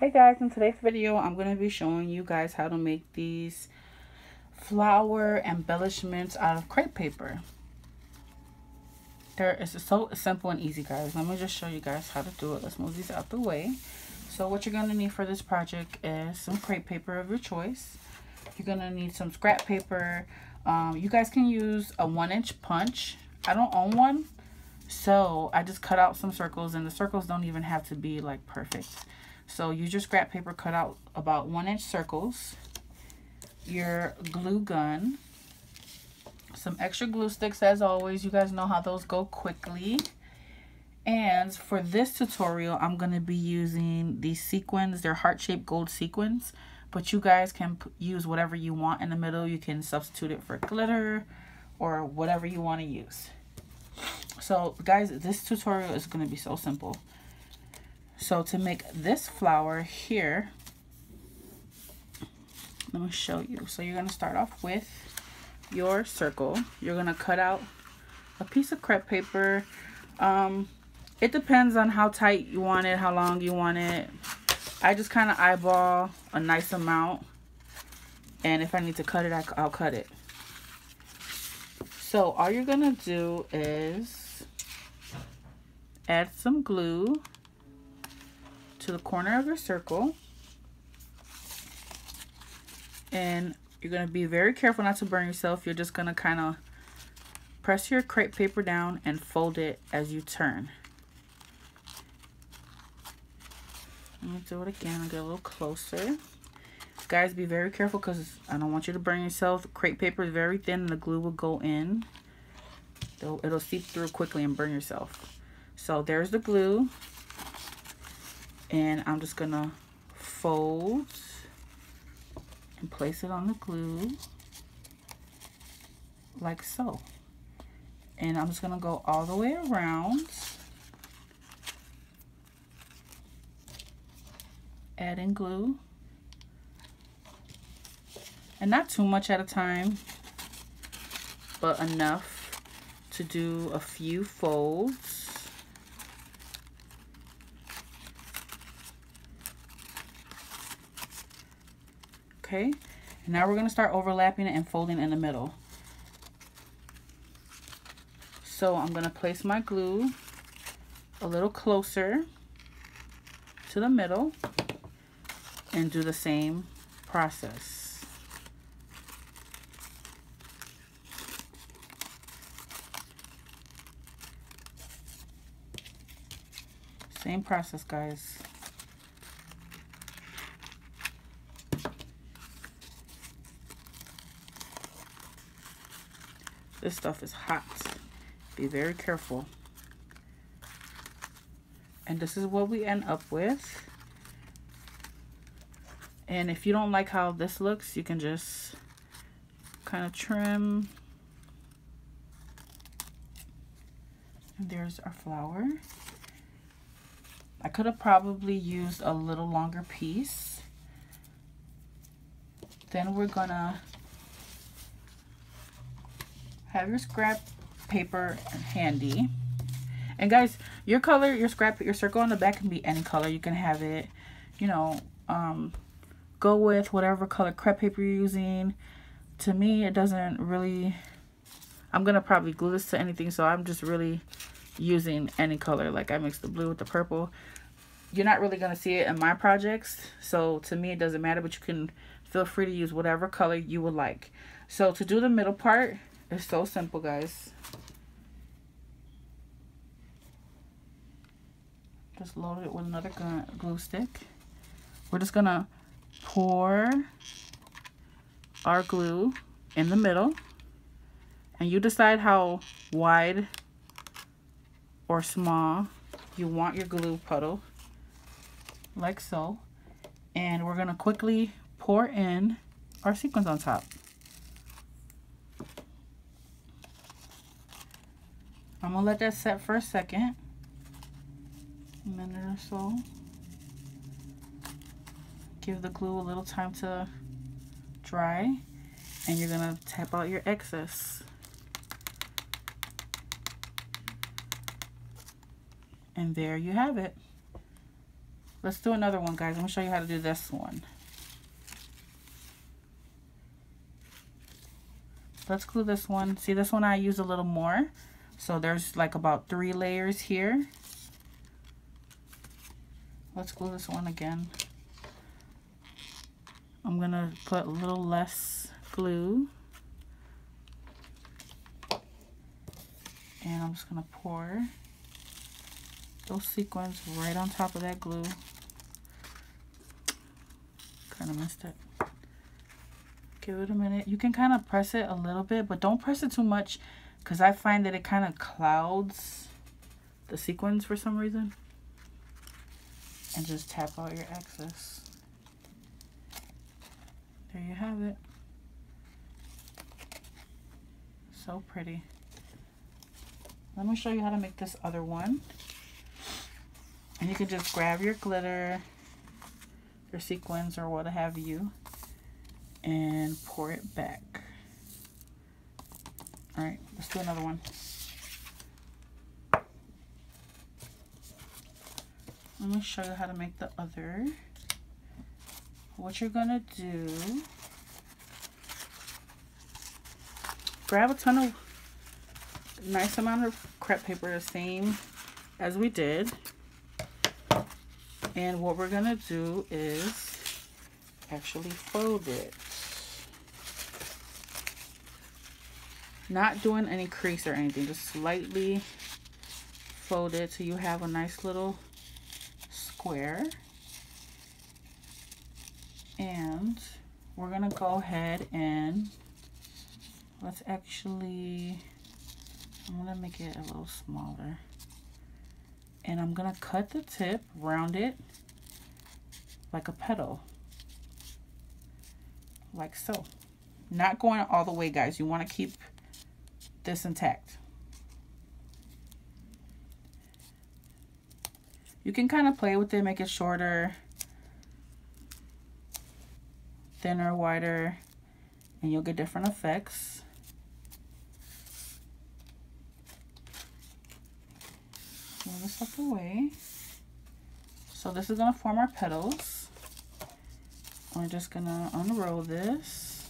Hey guys, in today's video I'm going to be showing you guys how to make these flower embellishments out of crepe paper. It's so simple and easy, guys. Let me just show you guys how to do it. Let's move these out the way. So what you're going to need for this project is some crepe paper of your choice. You're going to need some scrap paper. You guys can use a 1-inch punch. I don't own one, so I just cut out some circles, and the circles don't even have to be like perfect. So use your scrap paper, cut out about 1-inch circles, your glue gun, some extra glue sticks as always. You guys know how those go quickly. And for this tutorial, I'm going to be using these sequins. They're heart-shaped gold sequins, but you guys can use whatever you want in the middle. You can substitute it for glitter or whatever you want to use. So guys, this tutorial is going to be so simple. So to make this flower here, let me show you. So you're going to start off with your circle. You're going to cut out a piece of crepe paper. It depends on how tight you want it, how long you want it. I just kind of eyeball a nice amount, and if I need to cut it, I'll cut it. So all you're going to do is add some glue to the corner of your circle, and you're going to be very careful not to burn yourself. You're just going to kind of press your crepe paper down and fold it as you turn. Let me do it again and get a little closer. Guys, be very careful because I don't want you to burn yourself. The crepe paper is very thin and the glue will go in. It'll seep through quickly and burn yourself. So there's the glue. And I'm just gonna fold and place it on the glue like so. And I'm just gonna go all the way around, adding glue. And not too much at a time, but enough to do a few folds. Okay, and now we're going to start overlapping it and folding in the middle. So I'm going to place my glue a little closer to the middle and do the same process. Same process, guys. This stuff is hot. Be very careful. And this is what we end up with. And if you don't like how this looks, you can just kind of trim. And there's our flower. I could have probably used a little longer piece. Then we're gonna have your scrap paper handy. And guys, your color, your circle on the back can be any color. You can have it, you know, go with whatever color crepe paper you're using. To me, it doesn't really, I'm gonna probably glue this to anything, so I'm just really using any color. Like I mixed the blue with the purple. You're not really gonna see it in my projects, so to me it doesn't matter, but you can feel free to use whatever color you would like. So to do the middle part, it's so simple, guys. Just load it with another glue stick. We're just gonna pour our glue in the middle, and you decide how wide or small you want your glue puddle, like so. And we're gonna quickly pour in our sequins on top. I'm gonna let that set for a second, a minute or so. Give the glue a little time to dry, and you're gonna tap out your excess. And there you have it. Let's do another one, guys. I'm gonna show you how to do this one. Let's glue this one. See, this one I use a little more. So there's like about 3 layers here. Let's glue this one again. I'm gonna put a little less glue. And I'm just gonna pour those sequins right on top of that glue. Kind of missed it. Give it a minute. You can kind of press it a little bit, but don't press it too much because I find that it kind of clouds the sequins for some reason. And just tap out your excess. There you have it. So pretty. Let me show you how to make this other one. And you can just grab your glitter, your sequins, or what have you, and pour it back. All right, let's do another one. Let me show you how to make the other. What you're gonna do, grab a ton of nice amount of crepe paper, the same as we did. And what we're gonna do is actually fold it. Not doing any crease or anything, just slightly fold it so you have a nice little square. And we're gonna go ahead and let's actually, I'm gonna make it a little smaller. And I'm gonna cut the tip, round it like a petal. Like so. Not going all the way, guys. You wanna keep this intact. You can kind of play with it, make it shorter, thinner, wider, and you'll get different effects. Move this out the way. So this is gonna form our petals. We're just gonna unroll this.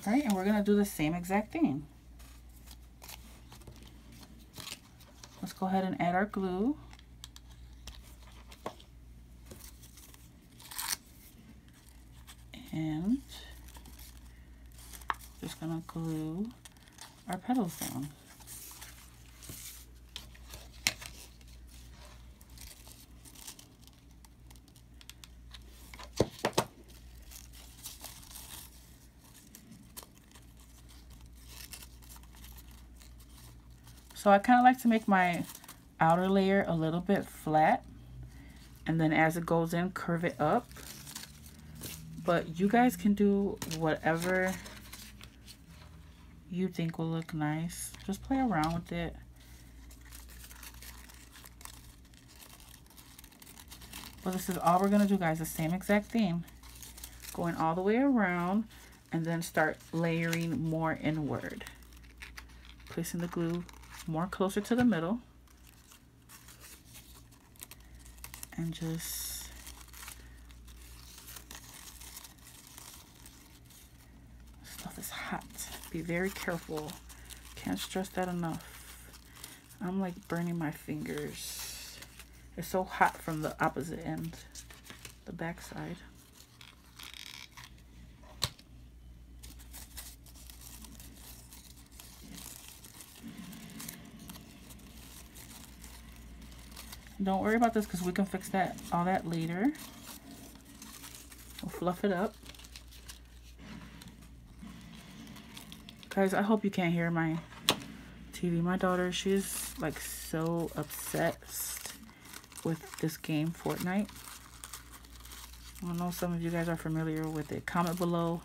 All right, and we're gonna do the same exact thing. Let's go ahead and add our glue. And just gonna glue our petals down. So I kind of like to make my outer layer a little bit flat, and then as it goes in, curve it up. But you guys can do whatever you think will look nice. Just play around with it. But this is all we're gonna do, guys, the same exact thing. Going all the way around and then start layering more inward. Placing the glue more closer to the middle. And just stuff is hot. Be very careful. Can't stress that enough. I'm like burning my fingers. It's so hot from the opposite end, the back side. Don't worry about this because we can fix that, all that later. We'll fluff it up. Guys, I hope you can't hear my TV. My daughter, she's like so obsessed with this game, Fortnite. I know some of you guys are familiar with it. Comment below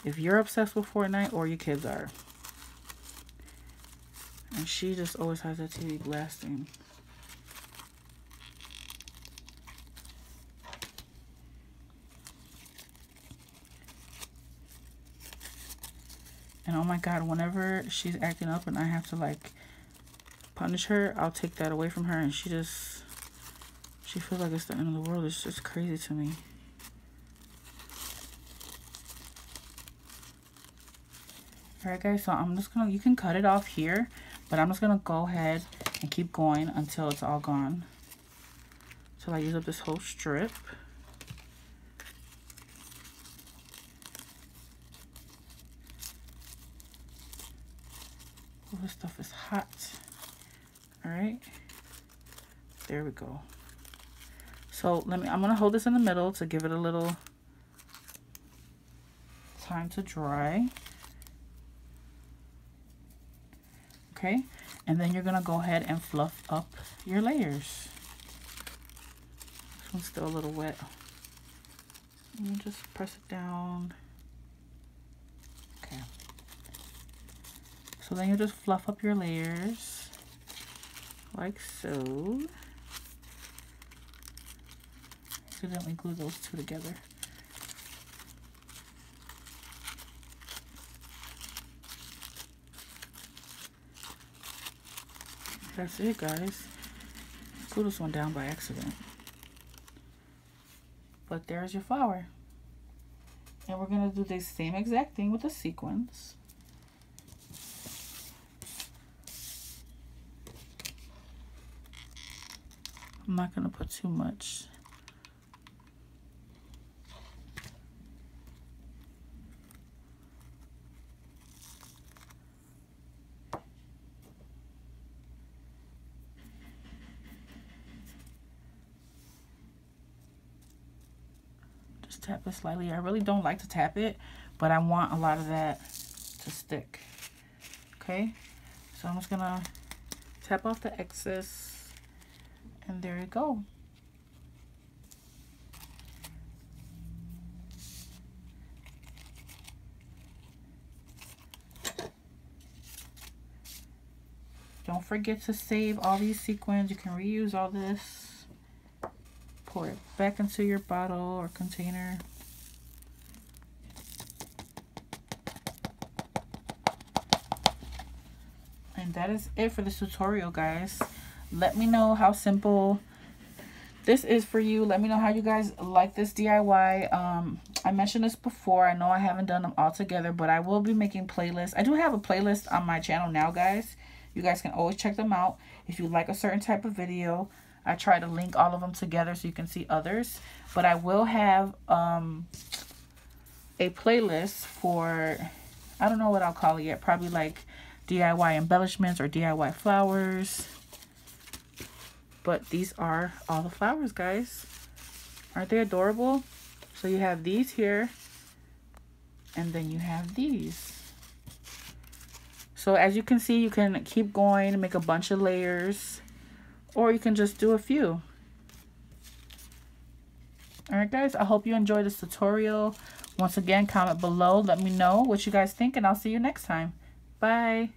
if you're obsessed with Fortnite or your kids are. And she just always has that TV blasting. And oh my God, whenever she's acting up and I have to like punish her, I'll take that away from her, and she feels like it's the end of the world. It's just crazy to me. Alright guys, so I'm just gonna, you can cut it off here, but I'm just gonna go ahead and keep going until it's all gone. Till I use up this whole strip. Oh, this stuff is hot. Alright. There we go. So I'm gonna hold this in the middle to give it a little time to dry. Okay, and then you're gonna go ahead and fluff up your layers. This one's still a little wet. And just press it down. Okay. So then you just fluff up your layers like so. Accidentally glue those two together. That's it, guys. Glue this one down by accident. But there's your flower. And we're going to do the same exact thing with the sequins. I'm not going to put too much. Just tap it slightly. I really don't like to tap it, but I want a lot of that to stick. Okay, so I'm just gonna tap off the excess, and there you go. Don't forget to save all these sequins. You can reuse all this. Pour it back into your bottle or container. And that is it for this tutorial, guys. Let me know how simple this is for you. Let me know how you guys like this DIY. I mentioned this before. I know I haven't done them all together, but I will be making playlists. I do have a playlist on my channel now, guys. You guys can always check them out. If you like a certain type of video, I try to link all of them together so you can see others. But I will have a playlist for, I don't know what I'll call it yet. Probably like DIY embellishments or DIY flowers. But these are all the flowers, guys. Aren't they adorable? So you have these here. And then you have these. So as you can see, you can keep going and make a bunch of layers. Or you can just do a few. Alright guys, I hope you enjoyed this tutorial. Once again, comment below. Let me know what you guys think, and I'll see you next time. Bye.